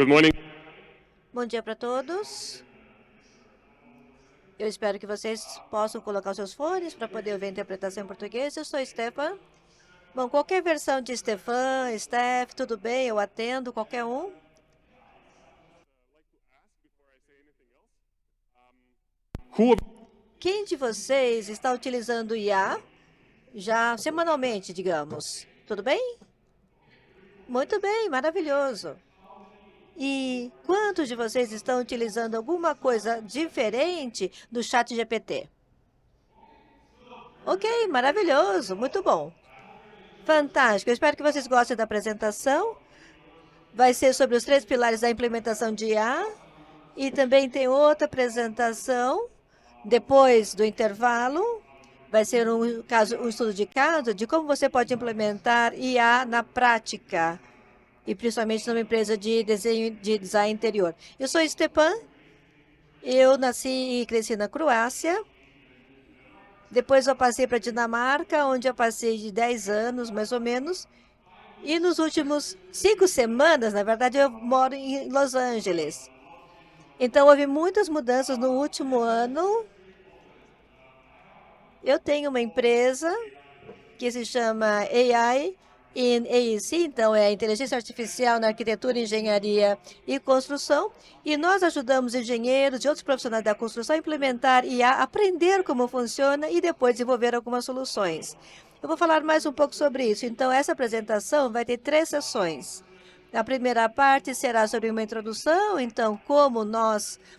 Good morning. Bom dia para todos. Eu espero que vocês possam colocar os seus fones para poder ouvir a interpretação em português. Eu sou Stefan. Bom, qualquer versão de Stefan, Steph, tudo bem, eu atendo qualquer um. Quem de vocês está utilizando o IA já semanalmente, digamos? Tudo bem? Muito bem, maravilhoso. E quantos de vocês estão utilizando alguma coisa diferente do chat GPT? Ok, maravilhoso, muito bom. Fantástico, eu espero que vocês gostem da apresentação. Vai ser sobre os 3 pilares da implementação de IA. E também tem outra apresentação, depois do intervalo. Vai ser um estudo de caso de como você pode implementar IA na prática, e principalmente numa empresa de design interior. Eu sou Stepan, eu nasci e cresci na Croácia. Depois eu passei para a Dinamarca, onde eu passei de 10 anos, mais ou menos. E nos últimos 5 semanas, na verdade, eu moro em Los Angeles. Então, houve muitas mudanças no último ano. Eu tenho uma empresa que se chama AI in AEC, então é Inteligência Artificial na Arquitetura, Engenharia e Construção, e nós ajudamos engenheiros e outros profissionais da construção a implementar IA, aprender como funciona e depois desenvolver algumas soluções. Eu vou falar mais um pouco sobre isso. Então, essa apresentação vai ter 3 sessões. A primeira parte será sobre uma introdução, então,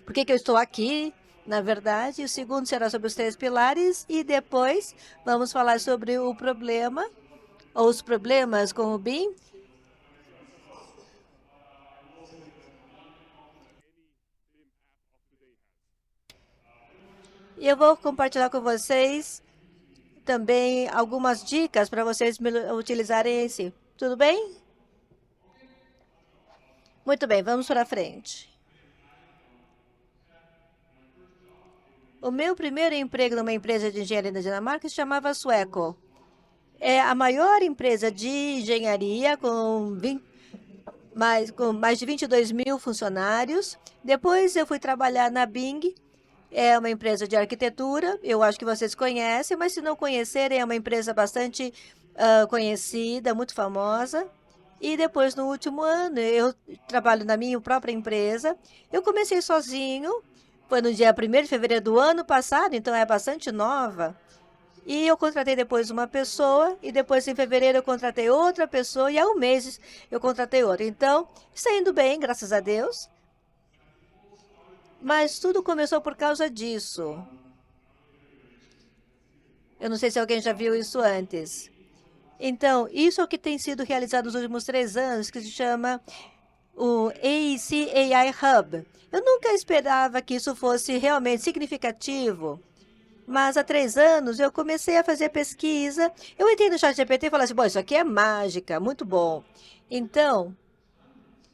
por que eu estou aqui, na verdade. O segundo será sobre os 3 pilares e depois vamos falar sobre o problema, ou os problemas com o BIM. E eu vou compartilhar com vocês também algumas dicas para vocês utilizarem esse. Tudo bem? Muito bem, vamos para frente. O meu primeiro emprego numa empresa de engenharia na Dinamarca se chamava Sweco. É a maior empresa de engenharia com mais de 22 mil funcionários. Depois eu fui trabalhar na Bing, é uma empresa de arquitetura, eu acho que vocês conhecem, mas se não conhecerem, é uma empresa bastante conhecida, muito famosa. E depois, no último ano, eu trabalho na minha própria empresa. Eu comecei sozinho, foi no dia 1º de fevereiro do ano passado, então é bastante nova. E eu contratei depois uma pessoa, e depois em fevereiro eu contratei outra pessoa, e há um mês eu contratei outra. Então, está indo bem, graças a Deus. Mas tudo começou por causa disso. Eu não sei se alguém já viu isso antes. Então, isso é o que tem sido realizado nos últimos 3 anos, que se chama o AEC AI Hub. Eu nunca esperava que isso fosse realmente significativo. Mas há 3 anos eu comecei a fazer pesquisa. Eu entrei no ChatGPT e falei assim, bom, isso aqui é mágica, muito bom. Então,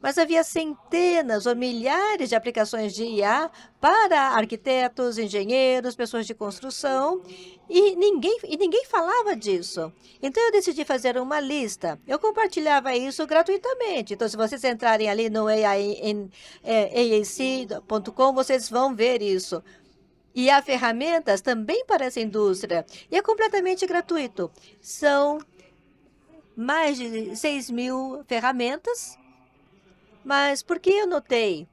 mas havia centenas ou milhares de aplicações de IA para arquitetos, engenheiros, pessoas de construção, e ninguém falava disso. Então, eu decidi fazer uma lista. Eu compartilhava isso gratuitamente. Então, se vocês entrarem ali no AAC.com, vocês vão ver isso. E há ferramentas também para essa indústria. E é completamente gratuito. São mais de 6 mil ferramentas. Mas por que eu notei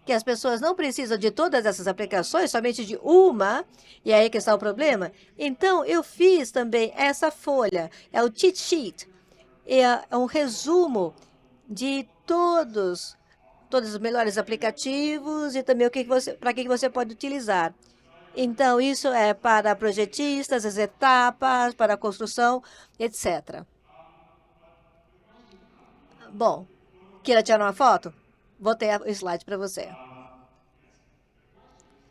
que as pessoas não precisam de todas essas aplicações, somente de uma, e aí que está o problema? Então, eu fiz também essa folha, é o cheat sheet, é um resumo de todos os melhores aplicativos e também para que você pode utilizar. Então, isso é para projetistas, as etapas, para a construção, etc. Bom, queira tirar uma foto? Botei o slide para você.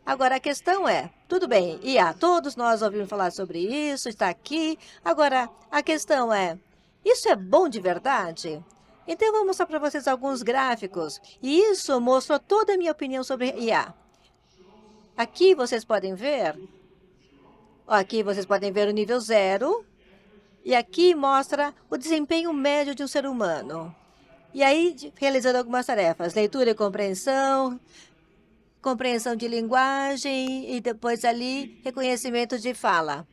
Agora, a questão é, tudo bem, IA, todos nós ouvimos falar sobre isso, está aqui. Agora, a questão é, isso é bom de verdade? Então, eu vou mostrar para vocês alguns gráficos. E isso mostrou toda a minha opinião sobre IA. Aqui vocês podem ver, aqui vocês podem ver o nível 0. E aqui mostra o desempenho médio de um ser humano. E aí, realizando algumas tarefas, leitura e compreensão, compreensão de linguagem e depois ali, reconhecimento de fala.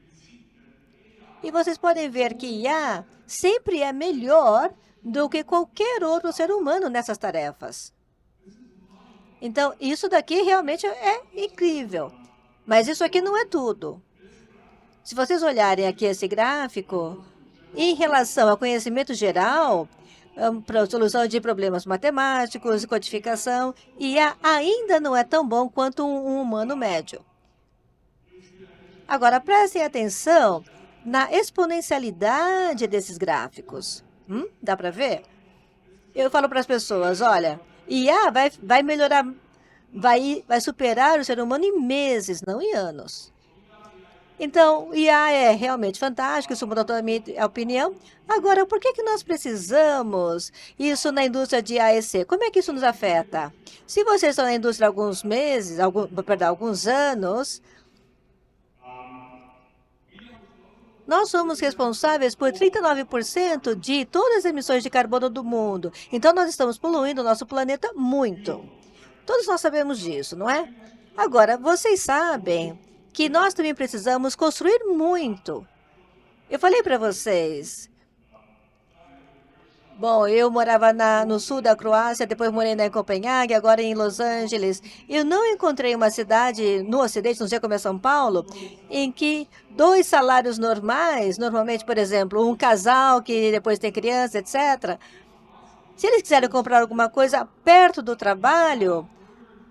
E vocês podem ver que IA sempre é melhor do que qualquer outro ser humano nessas tarefas. Então, isso daqui realmente é incrível. Mas isso aqui não é tudo. Se vocês olharem aqui esse gráfico, em relação ao conhecimento geral, para a solução de problemas matemáticos, codificação, IA ainda não é tão bom quanto um humano médio. Agora, prestem atenção na exponencialidade desses gráficos. Dá para ver? Eu falo para as pessoas, olha, IA vai melhorar, vai superar o ser humano em meses, não em anos. Então, IA é realmente fantástico, isso mudou toda a minha opinião. Agora, por que nós precisamos isso na indústria de AEC? Como é que isso nos afeta? Se vocês estão na indústria há alguns meses, alguns anos, nós somos responsáveis por 39% de todas as emissões de carbono do mundo. Então, nós estamos poluindo o nosso planeta muito. Todos nós sabemos disso, não é? Agora, vocês sabem que nós também precisamos construir muito. Eu falei para vocês. Bom, eu morava no sul da Croácia, depois morei em Copenhague, agora em Los Angeles. Eu não encontrei uma cidade no Ocidente, não sei como é São Paulo, em que 2 salários normais, normalmente, por exemplo, um casal que depois tem criança, etc., se eles quiserem comprar alguma coisa perto do trabalho,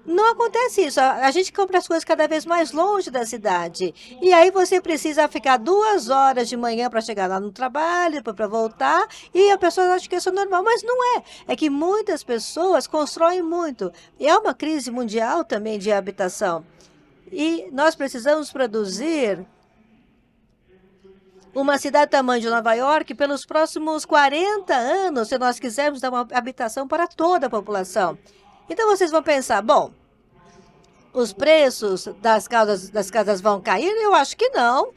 não acontece isso. A gente compra as coisas cada vez mais longe da cidade. E aí você precisa ficar 2 horas de manhã para chegar lá no trabalho, depois para voltar. E a pessoa acha que isso é normal, mas não é. É que muitas pessoas constroem muito. E é uma crise mundial também de habitação. E nós precisamos produzir uma cidade do tamanho de Nova York pelos próximos 40 anos, se nós quisermos dar uma habitação para toda a população. Então, vocês vão pensar, bom, os preços das casas vão cair? Eu acho que não.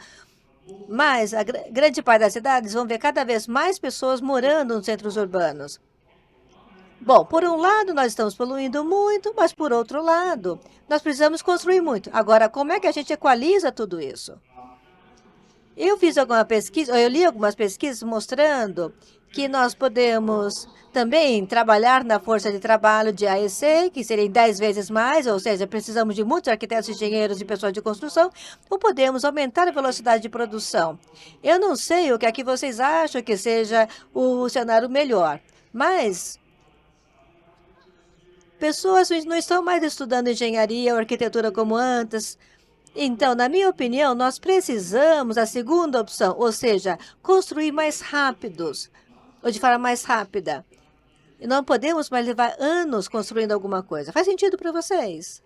Mas a grande parte das cidades vão ver cada vez mais pessoas morando nos centros urbanos. Bom, por um lado, nós estamos poluindo muito, mas por outro lado, nós precisamos construir muito. Agora, como é que a gente equaliza tudo isso? Eu fiz alguma pesquisa, eu li algumas pesquisas mostrando que nós podemos também trabalhar na força de trabalho de AEC, que seria 10 vezes mais, ou seja, precisamos de muitos arquitetos, engenheiros e pessoas de construção, ou podemos aumentar a velocidade de produção. Eu não sei o que é que vocês acham que seja o cenário melhor, mas pessoas não estão mais estudando engenharia ou arquitetura como antes. Então, na minha opinião, nós precisamos da segunda opção, ou seja, construir mais rápidos, ou de forma mais rápida. E não podemos mais levar anos construindo alguma coisa. Faz sentido para vocês?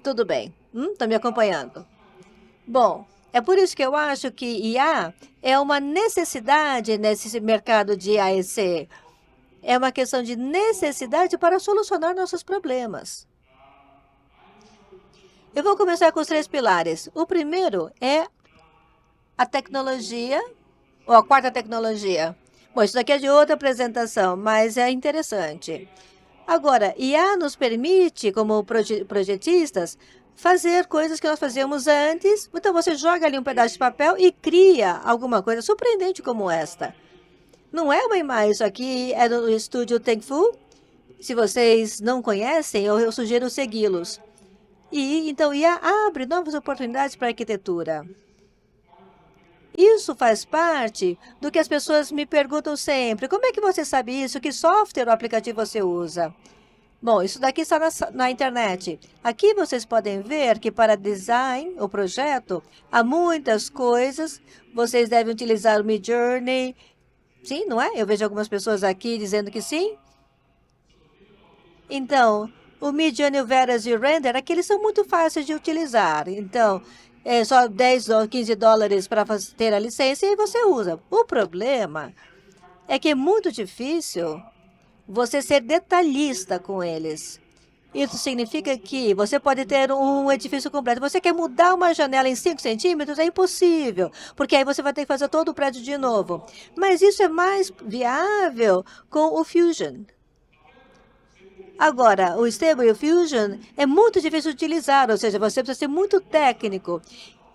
Tudo bem. Estão me acompanhando? Bom, é por isso que eu acho que IA é uma necessidade nesse mercado de AEC. É uma questão de necessidade para solucionar nossos problemas. Eu vou começar com os 3 pilares. O primeiro é a tecnologia, ou a 4ª tecnologia. Bom, isso daqui é de outra apresentação, mas é interessante. Agora, IA nos permite, como projetistas, fazer coisas que nós fazíamos antes. Então, você joga ali um pedaço de papel e cria alguma coisa surpreendente como esta. Não é uma imagem, isso aqui é do estúdio Thankful. Se vocês não conhecem, eu sugiro segui-los. E então IA abre novas oportunidades para a arquitetura. Isso faz parte do que as pessoas me perguntam sempre. Como é que você sabe isso? Que software ou aplicativo você usa? Bom, isso daqui está na internet. Aqui vocês podem ver que para design, o projeto, há muitas coisas. Vocês devem utilizar o Midjourney. Sim, não é? Eu vejo algumas pessoas aqui dizendo que sim. Então, o Midjourney, o Veras e o Render, aqueles são muito fáceis de utilizar. Então, é só 10 ou 15 dólares para ter a licença e você usa. O problema é que é muito difícil você ser detalhista com eles. Isso significa que você pode ter um edifício completo. Você quer mudar uma janela em 5 centímetros? É impossível, porque aí você vai ter que fazer todo o prédio de novo. Mas isso é mais viável com o Fusion. Agora, o Stable Fusion é muito difícil de utilizar, ou seja, você precisa ser muito técnico.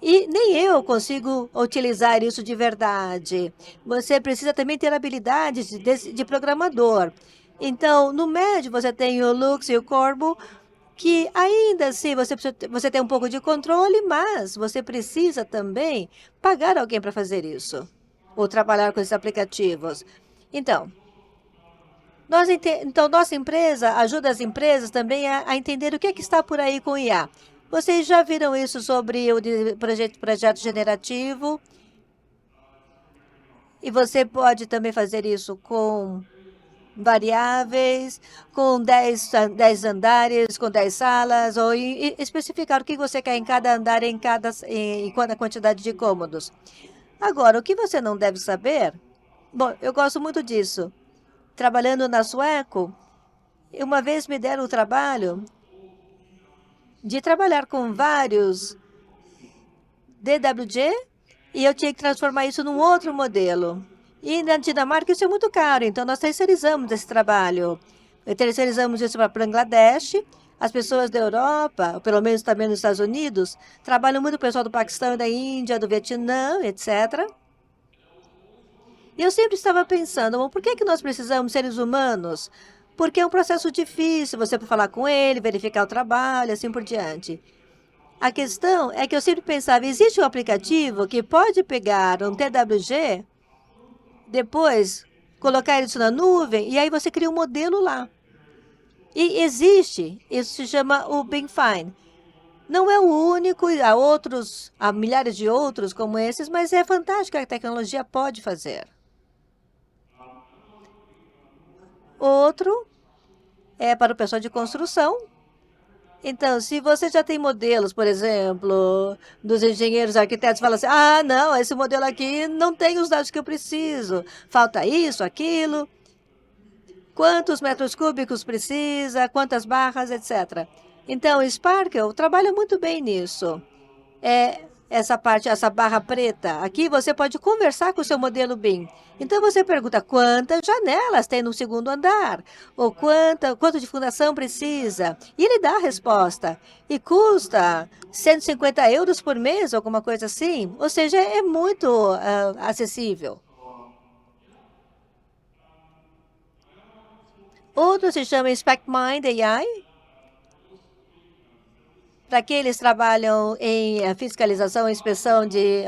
E nem eu consigo utilizar isso de verdade. Você precisa também ter habilidades de programador. Então, no médio, você tem o Lux e o Corbo, que ainda assim você tem um pouco de controle, mas você precisa também pagar alguém para fazer isso, ou trabalhar com esses aplicativos. Então, nossa empresa ajuda as empresas também a entender o que é que está por aí com o IA. Vocês já viram isso sobre o projeto generativo? E você pode também fazer isso com variáveis, com 10 andares, com 10 salas, ou especificar o que você quer em cada andar, em cada quantidade de cômodos. Agora, o que você não deve saber? Bom, eu gosto muito disso. Trabalhando na Sueco, uma vez me deram o trabalho de trabalhar com vários DWG e eu tinha que transformar isso num outro modelo. E na Dinamarca isso é muito caro, então nós terceirizamos esse trabalho. Terceirizamos isso para Bangladesh. As pessoas da Europa, ou pelo menos também nos Estados Unidos, trabalham muito o pessoal do Paquistão, da Índia, do Vietnã, etc. E eu sempre estava pensando, bom, por que nós precisamos seres humanos? Porque é um processo difícil, você falar com ele, verificar o trabalho, assim por diante. A questão é que eu sempre pensava, existe um aplicativo que pode pegar um TWG, depois colocar isso na nuvem, e aí você cria um modelo lá. E existe, isso se chama o BingFine. Não é o único, há milhares de outros como esses, mas é fantástico que a tecnologia pode fazer. Outro é para o pessoal de construção. Então, se você já tem modelos, por exemplo, dos engenheiros arquitetos, fala assim, ah, não, esse modelo aqui não tem os dados que eu preciso, falta isso, aquilo, quantos metros cúbicos precisa, quantas barras, etc. Então, o Sparkle trabalha muito bem nisso. Essa barra preta, aqui você pode conversar com o seu modelo BIM. Então, você pergunta quantas janelas tem no segundo andar, ou quanto de fundação precisa, e ele dá a resposta. E custa 150 euros por mês, alguma coisa assim. Ou seja, é muito acessível. Outro se chama SpecMind AI. Para que eles trabalham em fiscalização e inspeção de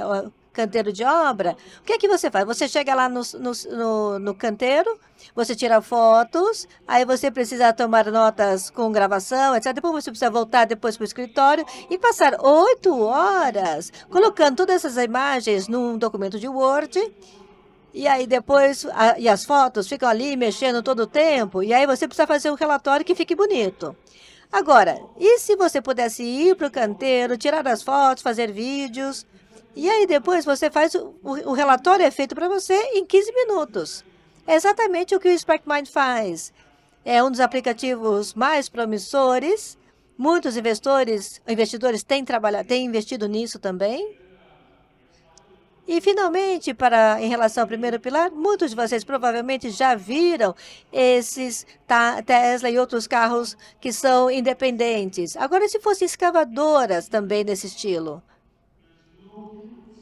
canteiro de obra, o que é que você faz? Você chega lá no canteiro, você tira fotos, aí você precisa tomar notas com gravação, etc. Depois você precisa voltar depois para o escritório e passar 8 horas colocando todas essas imagens num documento de Word. E aí depois, e as fotos ficam ali mexendo todo o tempo, e aí você precisa fazer um relatório que fique bonito. Agora, e se você pudesse ir para o canteiro, tirar as fotos, fazer vídeos, e aí depois você faz, o relatório é feito para você em 15 minutos. É exatamente o que o SparkMind faz. É um dos aplicativos mais promissores. Muitos investidores têm investido nisso também. E, finalmente, em relação ao primeiro pilar, muitos de vocês provavelmente já viram esses Tesla e outros carros que são independentes. Agora, se fossem escavadoras também nesse estilo,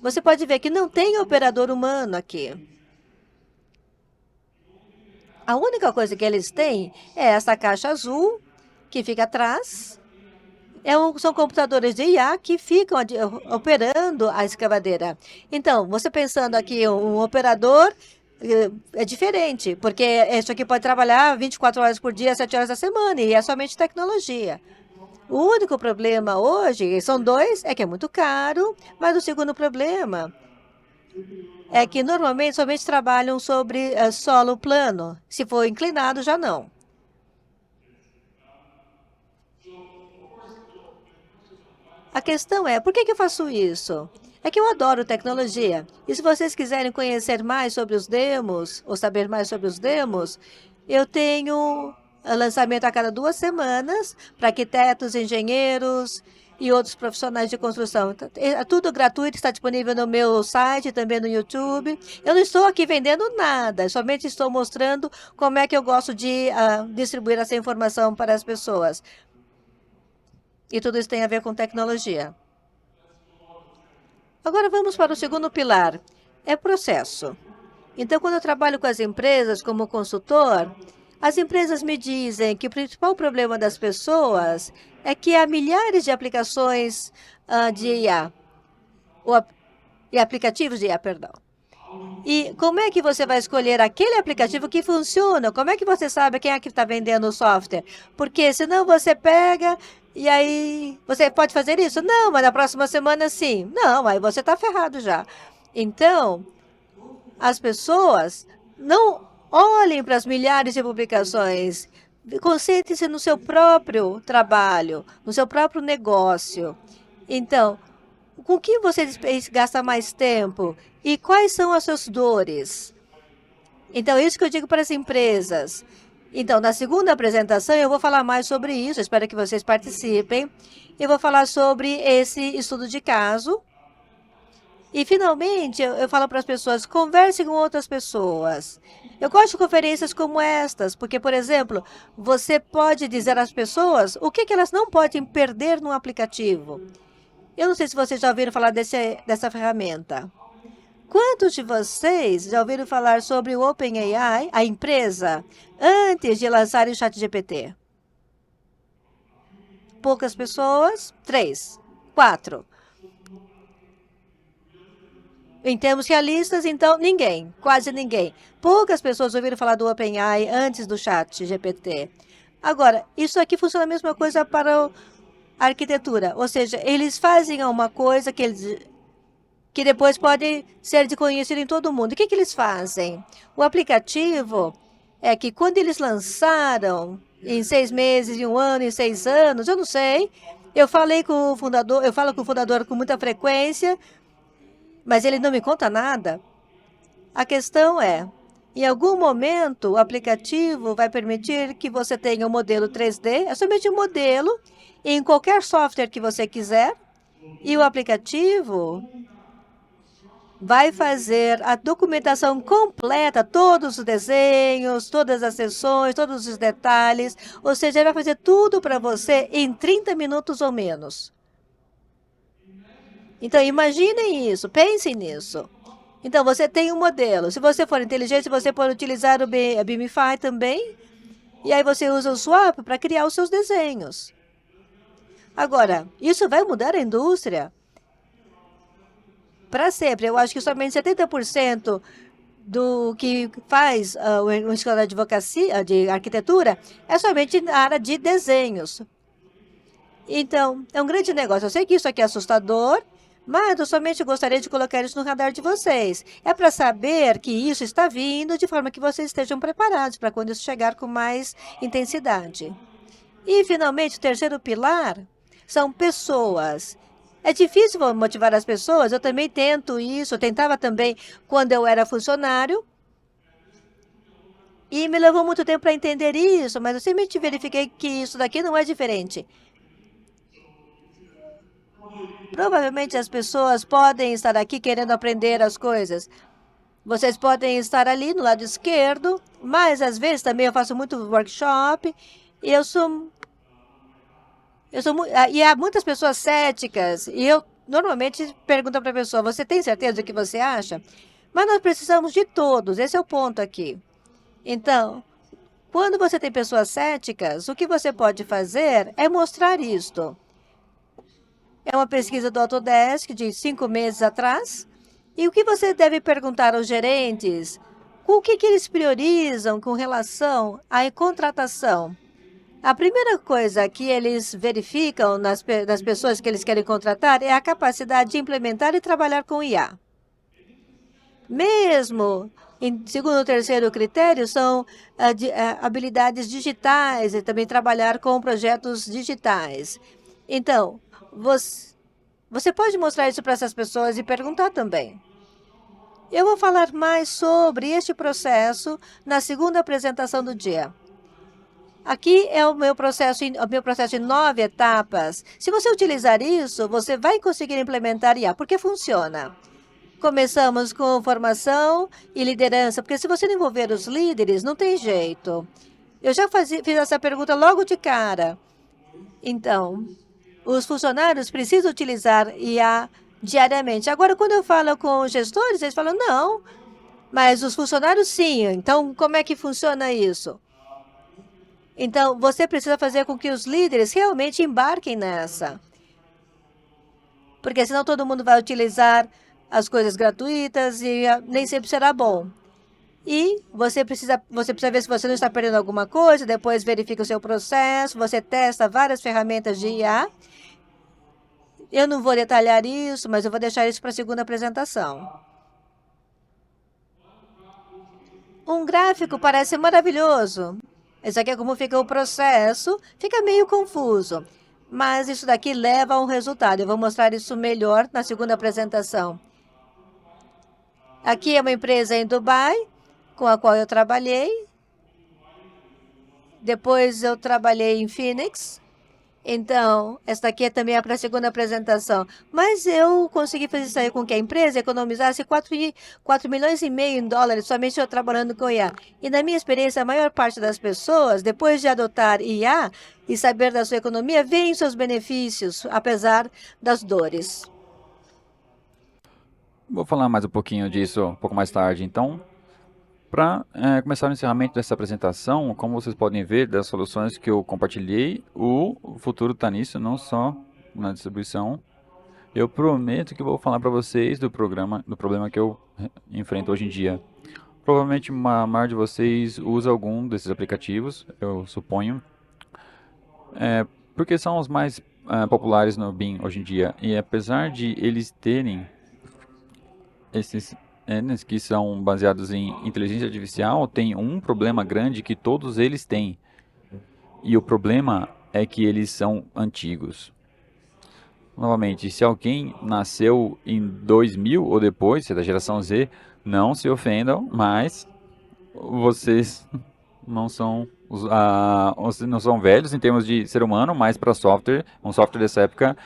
você pode ver que não tem operador humano aqui. A única coisa que eles têm é essa caixa azul que fica atrás. São computadores de IA que ficam operando a escavadeira. Então, você pensando aqui, um operador é diferente, porque isso aqui pode trabalhar 24 horas por dia, 7 horas da semana, e é somente tecnologia. O único problema hoje, são dois, é que é muito caro, mas o segundo problema é que normalmente somente trabalham sobre solo plano. Se for inclinado, já não. A questão é, por que eu faço isso? É que eu adoro tecnologia. E se vocês quiserem conhecer mais sobre os demos, ou saber mais sobre os demos, eu tenho lançamento a cada 2 semanas para arquitetos, engenheiros e outros profissionais de construção. É tudo gratuito, está disponível no meu site, também no YouTube. Eu não estou aqui vendendo nada, somente estou mostrando como é que eu gosto de distribuir essa informação para as pessoas. E tudo isso tem a ver com tecnologia. Agora vamos para o segundo pilar, é processo. Então, quando eu trabalho com as empresas como consultor, as empresas me dizem que o principal problema das pessoas é que há milhares de aplicações de IA, e aplicativos de IA, perdão. E como é que você vai escolher aquele aplicativo que funciona? Como é que você sabe quem é que está vendendo o software? Porque senão você pega e aí você pode fazer isso? Não, mas na próxima semana sim. Não, aí você está ferrado já. Então, as pessoas não olhem para as milhares de publicações. Concentre-se no seu próprio trabalho, no seu próprio negócio. Então, com que você gasta mais tempo? E quais são as suas dores? Então, é isso que eu digo para as empresas. Então, na segunda apresentação, eu vou falar mais sobre isso. Espero que vocês participem. Eu vou falar sobre esse estudo de caso. E, finalmente, eu falo para as pessoas, converse com outras pessoas. Eu gosto de conferências como estas, porque, por exemplo, você pode dizer às pessoas o que elas não podem perder no aplicativo. Eu não sei se vocês já ouviram falar dessa ferramenta. Quantos de vocês já ouviram falar sobre o OpenAI, a empresa, antes de lançarem o ChatGPT? Poucas pessoas? 3, 4. Em termos realistas, então, ninguém, quase ninguém. Poucas pessoas ouviram falar do OpenAI antes do ChatGPT. Agora, isso aqui funciona a mesma coisa para a arquitetura, ou seja, eles fazem uma coisa que depois pode ser de conhecido em todo mundo. O que eles fazem? O aplicativo é que quando eles lançaram, em 6 meses, em 1 ano, em 6 anos, eu não sei, eu falo com o fundador com muita frequência, mas ele não me conta nada. A questão é, em algum momento, o aplicativo vai permitir que você tenha um modelo 3D, é somente um modelo, em qualquer software que você quiser, e o aplicativo vai fazer a documentação completa, todos os desenhos, todas as seções, todos os detalhes, ou seja, ele vai fazer tudo para você em 30 minutos ou menos. Então, imaginem isso, pensem nisso. Então, você tem um modelo. Se você for inteligente, você pode utilizar a Beamify também. E aí você usa o Swap para criar os seus desenhos. Agora, isso vai mudar a indústria para sempre. Eu acho que somente 70% do que faz uma escola de advocacia, de arquitetura, é somente na área de desenhos. Então, é um grande negócio. Eu sei que isso aqui é assustador, mas eu somente gostaria de colocar isso no radar de vocês. É para saber que isso está vindo de forma que vocês estejam preparados para quando isso chegar com mais intensidade. E, finalmente, o terceiro pilar são pessoas. É difícil motivar as pessoas, eu também tento isso, eu tentava também quando eu era funcionário. E me levou muito tempo para entender isso, mas eu sempre verifiquei que isso daqui não é diferente. Provavelmente as pessoas podem estar aqui querendo aprender as coisas. Vocês podem estar ali no lado esquerdo, mas às vezes também eu faço muito workshop e e há muitas pessoas céticas e eu normalmente pergunto para a pessoa, você tem certeza do que você acha? Mas nós precisamos de todos, esse é o ponto aqui. Então, quando você tem pessoas céticas, o que você pode fazer é mostrar isto. É uma pesquisa do Autodesk de 5 meses atrás. E o que você deve perguntar aos gerentes? O que eles priorizam com relação à contratação? A primeira coisa que eles verificam nas pessoas que eles querem contratar é a capacidade de implementar e trabalhar com IA. Mesmo, em segundo ou terceiro critério, são habilidades digitais e também trabalhar com projetos digitais. Então, você pode mostrar isso para essas pessoas e perguntar também. Eu vou falar mais sobre este processo na segunda apresentação do dia. Aqui é o meu processo em 9 etapas. Se você utilizar isso, você vai conseguir implementar IA, porque funciona. Começamos com formação e liderança, porque se você não envolver os líderes, não tem jeito. Eu já fiz essa pergunta logo de cara. Então, os funcionários precisam utilizar IA diariamente. Agora, quando eu falo com os gestores, eles falam, não, mas os funcionários sim. Então, como é que funciona isso? Então, você precisa fazer com que os líderes realmente embarquem nessa. Porque senão todo mundo vai utilizar as coisas gratuitas e nem sempre será bom. E você precisa ver se você não está perdendo alguma coisa, depois verifica o seu processo, você testa várias ferramentas de IA. Eu não vou detalhar isso, mas eu vou deixar isso para a segunda apresentação. Um gráfico parece maravilhoso. Isso aqui é como fica o processo, fica meio confuso. Mas isso daqui leva a um resultado. Eu vou mostrar isso melhor na segunda apresentação. Aqui é uma empresa em Dubai, com a qual eu trabalhei. Depois eu trabalhei em Phoenix. Então, esta aqui também é para a segunda apresentação. Mas eu consegui fazer isso aí com que a empresa economizasse 4 milhões e meio em dólares somente eu trabalhando com IA. E na minha experiência, a maior parte das pessoas, depois de adotar IA e saber da sua economia, veem seus benefícios, apesar das dores. Vou falar mais um pouquinho disso um pouco mais tarde, então. Para começar o encerramento dessa apresentação, como vocês podem ver das soluções que eu compartilhei, o futuro está nisso, não só na distribuição. Eu prometo que vou falar para vocês do problema que eu enfrento hoje em dia. Provavelmente a maioria de vocês usa algum desses aplicativos, eu suponho, porque são os mais populares no Bing hoje em dia. E apesar de eles terem esses Ns que são baseados em inteligência artificial, tem um problema grande que todos eles têm. E o problema é que eles são antigos. Novamente, se alguém nasceu em 2000 ou depois, se é da geração Z, não se ofendam, mas vocês não são não são velhos em termos de ser humano, mas para software, um software dessa época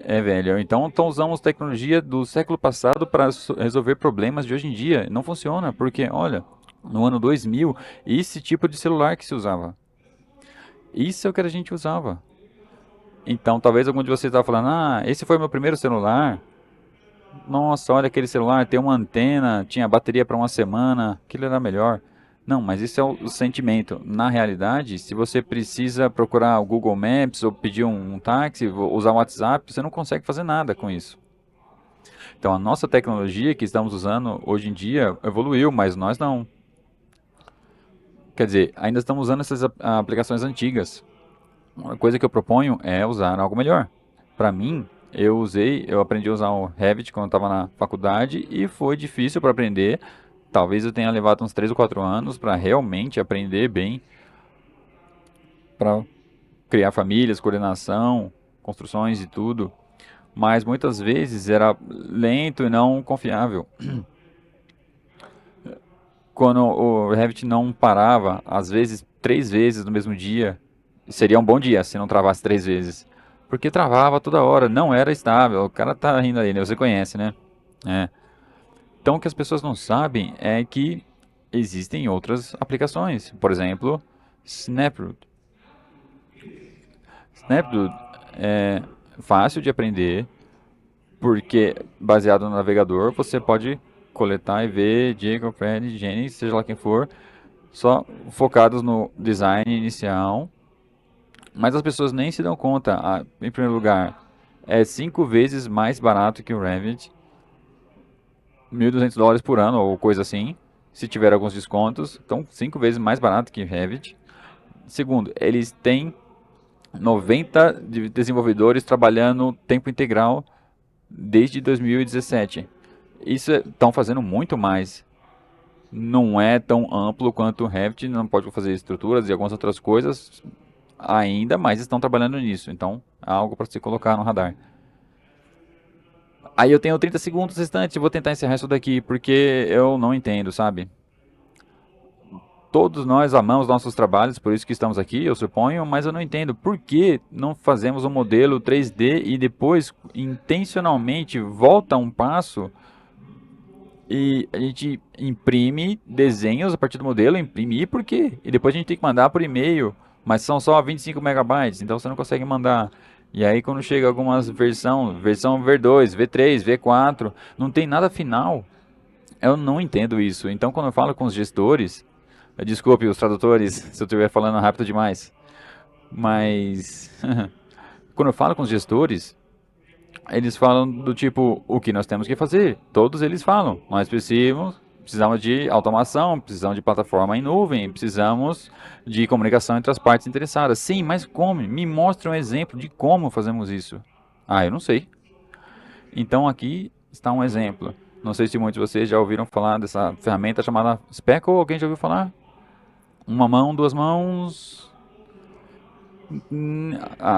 é velho. Então usamos tecnologia do século passado para resolver problemas de hoje em dia. Não funciona, porque, olha, no ano 2000, esse tipo de celular que se usava. Isso é o que a gente usava. Então, talvez algum de vocês estava falando, esse foi meu primeiro celular. Nossa, olha aquele celular, tem uma antena, tinha bateria para uma semana, aquilo era melhor. Não, mas isso é o sentimento. Na realidade, se você precisa procurar o Google Maps ou pedir um táxi, usar o WhatsApp, você não consegue fazer nada com isso. Então, a nossa tecnologia que estamos usando hoje em dia evoluiu, mas nós não. Quer dizer, ainda estamos usando essas aplicações antigas. Uma coisa que eu proponho é usar algo melhor. Para mim, eu aprendi a usar o Revit quando estava na faculdade e foi difícil para aprender. Talvez eu tenha levado uns 3 ou 4 anos para realmente aprender bem, para criar famílias, coordenação, construções e tudo. Mas muitas vezes era lento e não confiável. Quando o Revit não parava, às vezes 3 vezes no mesmo dia, seria um bom dia se não travasse 3 vezes. Porque travava toda hora, não era estável. O cara tá rindo aí, né? Você conhece, né? É. Então, o que as pessoas não sabem é que existem outras aplicações. Por exemplo, Snapwood. Snapwood é fácil de aprender, porque baseado no navegador, você pode coletar e ver Jacob, Fred, Jenny, seja lá quem for, só focados no design inicial. Mas as pessoas nem se dão conta. Em primeiro lugar, é 5 vezes mais barato que o Revit. $1.200 por ano ou coisa assim, se tiver alguns descontos. Então, 5 vezes mais barato que Revit. Segundo, eles têm 90 desenvolvedores trabalhando tempo integral desde 2017. Isso estão fazendo muito mais. Não é tão amplo quanto o Revit, não pode fazer estruturas e algumas outras coisas ainda, mas estão trabalhando nisso. Então, é algo para se colocar no radar. Aí eu tenho 30 segundos restantes, vou tentar encerrar isso daqui, porque eu não entendo, sabe? todos nós amamos nossos trabalhos, por isso que estamos aqui, eu suponho, mas eu não entendo por que não fazemos um modelo 3D e depois intencionalmente volta um passo e a gente imprime desenhos a partir do modelo, imprimir por quê? E depois a gente tem que mandar por e-mail, mas são só 25 megabytes, então você não consegue mandar. E aí quando chega algumas versão V2, V3, V4, não tem nada final. Eu não entendo isso. Então quando eu falo com os gestores, desculpe os tradutores se eu estiver falando rápido demais, mas quando eu falo com os gestores, eles falam do tipo, o que nós temos que fazer? Todos eles falam, nós precisamos de automação, precisamos de plataforma em nuvem, precisamos de comunicação entre as partes interessadas. Sim, mas como? Me mostre um exemplo de como fazemos isso. Ah, eu não sei. Então aqui está um exemplo. Não sei se muitos de vocês já ouviram falar dessa ferramenta chamada Speckle. Alguém já ouviu falar? Uma mão, duas mãos.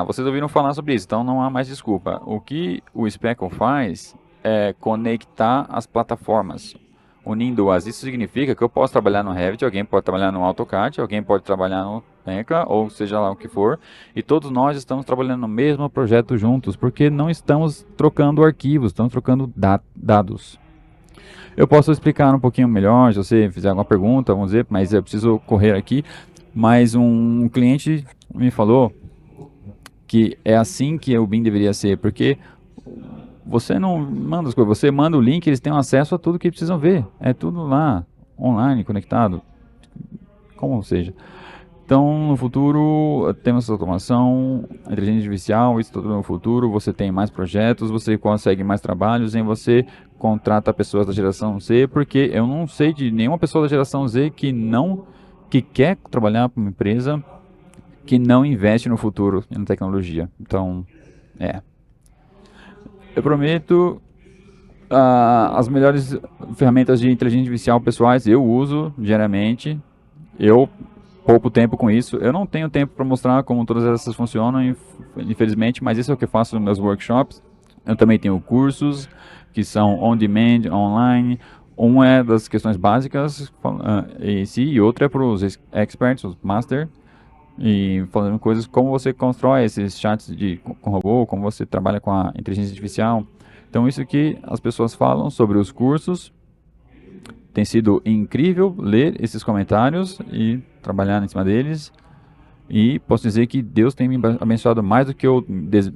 Vocês ouviram falar sobre isso, então não há mais desculpa. O que o Speckle faz é conectar as plataformas, unindo-as. Isso significa que eu posso trabalhar no Revit, alguém pode trabalhar no AutoCAD, alguém pode trabalhar no Mecha, ou seja lá o que for, e todos nós estamos trabalhando no mesmo projeto juntos, porque não estamos trocando arquivos, estamos trocando dados. Eu posso explicar um pouquinho melhor, se você fizer alguma pergunta, vamos dizer, mas eu preciso correr aqui. Mas um cliente me falou que é assim que o BIM deveria ser, porque você não manda as coisas, você manda o link, eles têm acesso a tudo que precisam ver. É tudo lá, online, conectado, como seja. Então, no futuro, temos essa automação, a inteligência artificial, isso tudo no futuro, você tem mais projetos, você consegue mais trabalhos, e você contrata pessoas da geração Z, porque eu não sei de nenhuma pessoa da geração Z que quer trabalhar para uma empresa que não investe no futuro e na tecnologia. Então, eu prometo as melhores ferramentas de inteligência artificial pessoais eu uso diariamente. Eu pouco tempo com isso. Eu não tenho tempo para mostrar como todas essas funcionam, infelizmente, mas isso é o que eu faço nos meus workshops. Eu também tenho cursos que são on-demand, online. Um é das questões básicas em si, e outro é para os experts, os master, e falando coisas como você constrói esses chats com robô, como você trabalha com a inteligência artificial. Então isso que as pessoas falam sobre os cursos. Tem sido incrível ler esses comentários e trabalhar em cima deles. E posso dizer que Deus tem me abençoado mais do que eu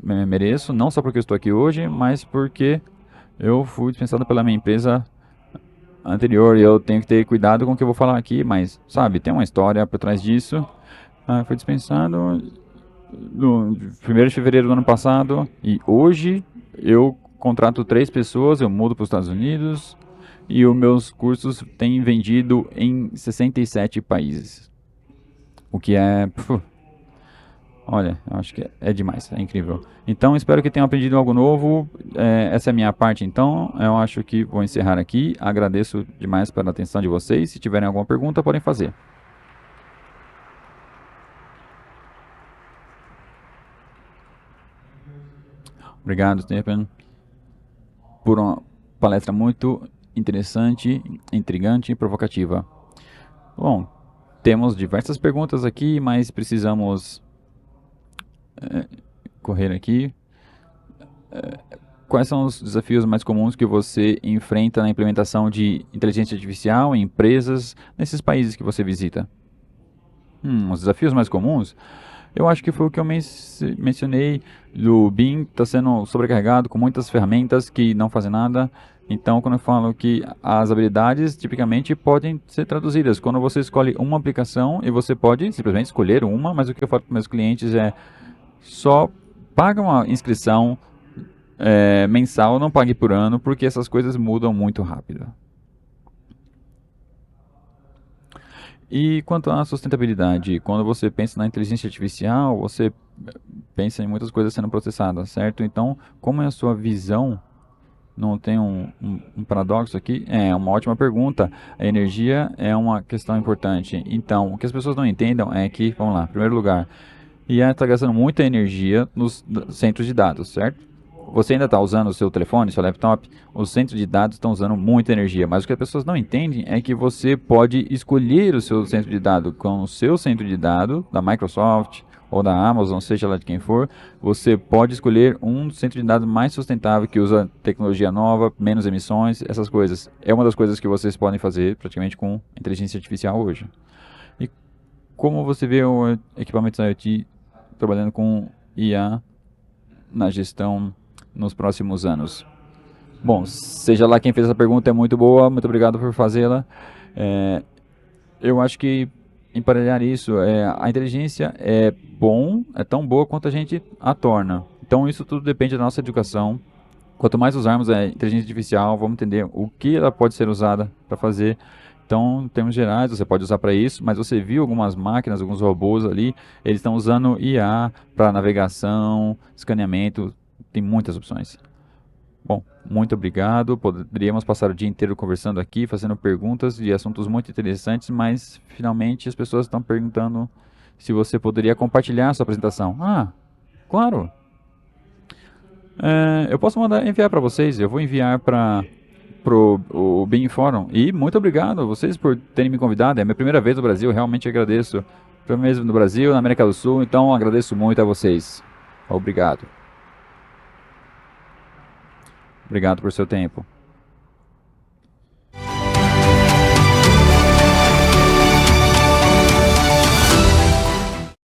mereço, não só porque eu estou aqui hoje, mas porque eu fui dispensado pela minha empresa anterior e eu tenho que ter cuidado com o que eu vou falar aqui, mas, sabe, tem uma história por trás disso. Fui dispensado no 1º de fevereiro do ano passado e hoje eu contrato 3 pessoas, eu mudo para os Estados Unidos e os meus cursos têm vendido em 67 países. O que é... olha, eu acho que é demais, é incrível. Então, espero que tenham aprendido algo novo. Essa é a minha parte, então. Eu acho que vou encerrar aqui. Agradeço demais pela atenção de vocês. Se tiverem alguma pergunta, podem fazer. Obrigado, Stephen, por uma palestra muito interessante, intrigante e provocativa. Bom, temos diversas perguntas aqui, mas precisamos correr aqui. Quais são os desafios mais comuns que você enfrenta na implementação de inteligência artificial em empresas nesses países que você visita? Os desafios mais comuns? Eu acho que foi o que eu mencionei. O BIM está sendo sobrecarregado com muitas ferramentas que não fazem nada. Então, quando eu falo que as habilidades tipicamente podem ser traduzidas. Quando você escolhe uma aplicação e você pode simplesmente escolher uma, mas o que eu falo para meus clientes é só paga uma inscrição mensal, não pague por ano, porque essas coisas mudam muito rápido. E quanto à sustentabilidade, quando você pensa na inteligência artificial, você pensa em muitas coisas sendo processadas, certo? Então, como é a sua visão? Não tem um paradoxo aqui? É uma ótima pergunta. A energia é uma questão importante. Então, o que as pessoas não entendam é que, vamos lá, em primeiro lugar, IA está gastando muita energia nos centros de dados, certo? você ainda está usando o seu telefone, seu laptop, os centros de dados estão usando muita energia, mas o que as pessoas não entendem é que você pode escolher o seu centro de dados com o seu centro de dados da Microsoft ou da Amazon, seja lá de quem for, você pode escolher um centro de dados mais sustentável, que usa tecnologia nova, menos emissões, essas coisas. É uma das coisas que vocês podem fazer praticamente com inteligência artificial hoje. E como você vê o equipamento IoT trabalhando com IA na gestão nos próximos anos? Bom, seja lá quem fez essa pergunta, é muito boa, muito obrigado por fazê-la. Eu acho que emparelhar isso, a inteligência é tão boa quanto a gente a torna. Então isso tudo depende da nossa educação. Quanto mais usarmos a inteligência artificial, vamos entender o que ela pode ser usada para fazer. Então, em termos gerais, você pode usar para isso, mas você viu algumas máquinas, alguns robôs ali, eles estão usando IA para navegação, escaneamento, tem muitas opções. Bom, muito obrigado. Poderíamos passar o dia inteiro conversando aqui, fazendo perguntas de assuntos muito interessantes, mas finalmente as pessoas estão perguntando se você poderia compartilhar a sua apresentação. Ah, claro. Eu posso enviar para vocês. Eu vou enviar para o Beam Forum. E muito obrigado a vocês por terem me convidado. É a minha primeira vez no Brasil, realmente agradeço. Primeira vez no Brasil, na América do Sul, então agradeço muito a vocês. Obrigado. Obrigado por seu tempo.